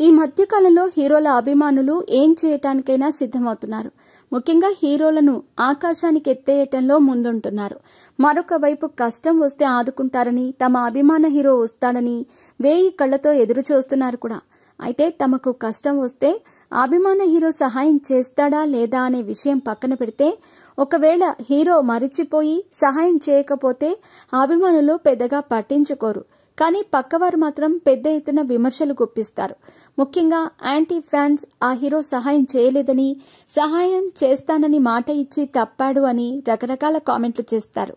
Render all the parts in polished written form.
ఈ మధ్యకాలంలో హీరోల అభిమానులు ఏం చేయటానికైనా సిద్ధమవుతున్నారు. ముఖ్యంగా హీరోలను ఆకాశానికి ఎత్తేయటంలో ముందుంటున్నారు. మరొక వైపు కష్టం వస్తే ఆదుకుంటారని, తమ అభిమాన హీరో వస్తాడని 1000 కళ్లతో ఎదురు చూస్తున్నారు కూడా. అయితే తమకు కష్టం వస్తే అభిమాన హీరో సహాయం చేస్తాడా లేదా అనే విషయం పక్కన పెడితే, ఒకవేళ హీరో మరిచిపోయి సహాయం చేయకపోతే అభిమానులు పెద్దగా పట్టించుకోరు. కానీ పక్కవారు మాత్రం పెద్ద ఎత్తున విమర్శలు గుప్పిస్తారు. ముఖ్యంగా యాంటీ ఫ్యాన్స్ ఆ హీరో సహాయం చేయలేదని, సహాయం చేస్తానని మాట ఇచ్చి తప్పాడు అని రకరకాల కామెంట్లు చేస్తారు.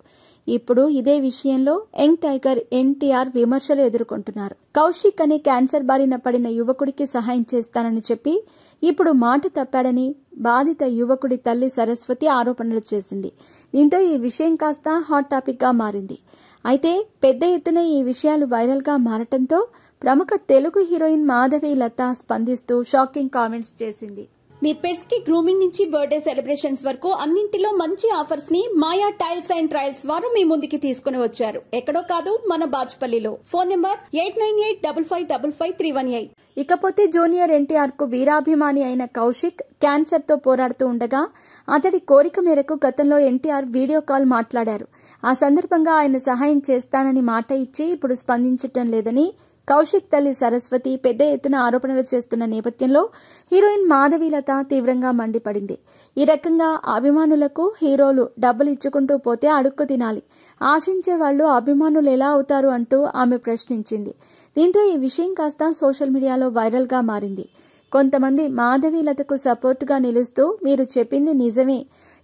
ఇప్పుడు ఇదే విషయంలో యంగ్ టైగర్ ఎన్టీఆర్ విమర్శలు ఎదుర్కొంటున్నారు. కౌశిక్ అనే క్యాన్సర్ బారిన పడిన యువకుడికి సహాయం చేస్తానని చెప్పి ఇప్పుడు మాట తప్పాడని బాధిత యువకుడి తల్లి సరస్వతి ఆరోపణలు చేసింది. దీంతో ఈ విషయం కాస్త హాట్ టాపిక్ గా మారింది. అయితే పెద్ద ఎత్తున ఈ విషయాలు వైరల్ గా మారటంతో ప్రముఖ తెలుగు హీరోయిన్ మాధవి లత స్పందిస్తూ షాకింగ్ కామెంట్స్ చేసింది. మీ పెట్స్ కి గ్రూమింగ్ నుంచి బర్త్డే సెలబ్రేషన్స్ వరకు అన్నింటిలో మంచి ఆఫర్స్ ని మాయా టైల్స్ అండ్ ట్రయల్స్ వారు మీ ముందుకి తీసుకుని వచ్చారు. ఎక్కడో కాదు, మన బాజ్పల్లిలో. Phone number 8985555318. ఇకపోతే జూనియర్ ఎన్టీఆర్ కు వీరాభిమాని అయిన కౌశిక్ క్యాన్సర్ తో పోరాడుతూ ఉండగా అతడి కోరిక మేరకు గతంలో ఎన్టీఆర్ వీడియో కాల్ మాట్లాడారు. ఆ సందర్భంగా ఆయన సహాయం చేస్తానని మాట ఇచ్చి ఇప్పుడు స్పందించటం లేదని కౌశిక్ తల్లి సరస్వతి పెద్ద ఎత్తున ఆరోపణలు చేస్తున్న నేపథ్యంలో హీరోయిన్ మాధవీలత తీవ్రంగా మండిపడింది. ఈ రకంగా అభిమానులకు హీరోలు డబ్బులు ఇచ్చుకుంటూ పోతే అడుక్కు తినాలి, ఆశించే వాళ్లు అభిమానులు ఎలా అవుతారు అంటూ ఆమె ప్రశ్నించింది. దీంతో ఈ విషయం కాస్త సోషల్ మీడియాలో వైరల్ గా మారింది. కొంతమంది మాధవీలతకు సపోర్టుగా నిలుస్తూ, మీరు చెప్పింది నిజమే,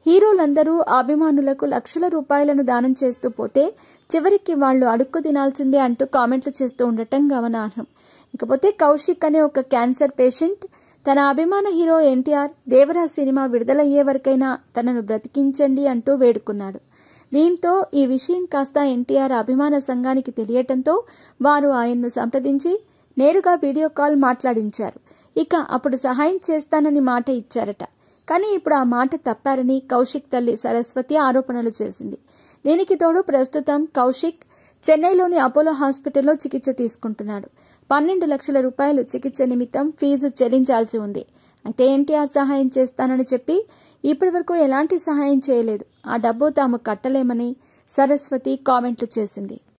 హీరోలందరూ అభిమానులకు లక్షల రూపాయలను దానం చేస్తూ పోతే చివరికి వాళ్లు అడుక్కు తినాల్సిందే అంటూ కామెంట్లు చేస్తూ ఉండటం గమనార్హం. ఇకపోతే కౌశిక్ అనే ఒక క్యాన్సర్ పేషెంట్ తన అభిమాన హీరో ఎన్టీఆర్ దేవరాజ్ సినిమా విడుదలయ్యే వరకైనా తనను బ్రతికించండి అంటూ వేడుకున్నాడు. దీంతో ఈ విషయం కాస్త ఎన్టీఆర్ అభిమాన సంఘానికి తెలియటంతో వారు ఆయన్ను సంప్రదించి నేరుగా వీడియో కాల్ మాట్లాడించారు. ఇక అప్పుడు సహాయం చేస్తానని మాట ఇచ్చారట. కానీ ఇప్పుడు ఆ మాట తప్పారని కౌశిక్ తల్లి సరస్వతి ఆరోపణలు చేసింది. దీనికి తోడు ప్రస్తుతం కౌశిక్ చెన్నైలోని అపోలో హాస్పిటల్లో చికిత్స తీసుకుంటున్నాడు. 12 లక్షల రూపాయలు చికిత్స నిమిత్తం ఫీజు చెల్లించాల్సి ఉంది. అయితే ఎన్టీఆర్ సహాయం చేస్తానని చెప్పి ఇప్పటి వరకు ఎలాంటి సహాయం చేయలేదు. ఆ డబ్బు తాము కట్టలేమని సరస్వతి కామెంట్లు చేసింది.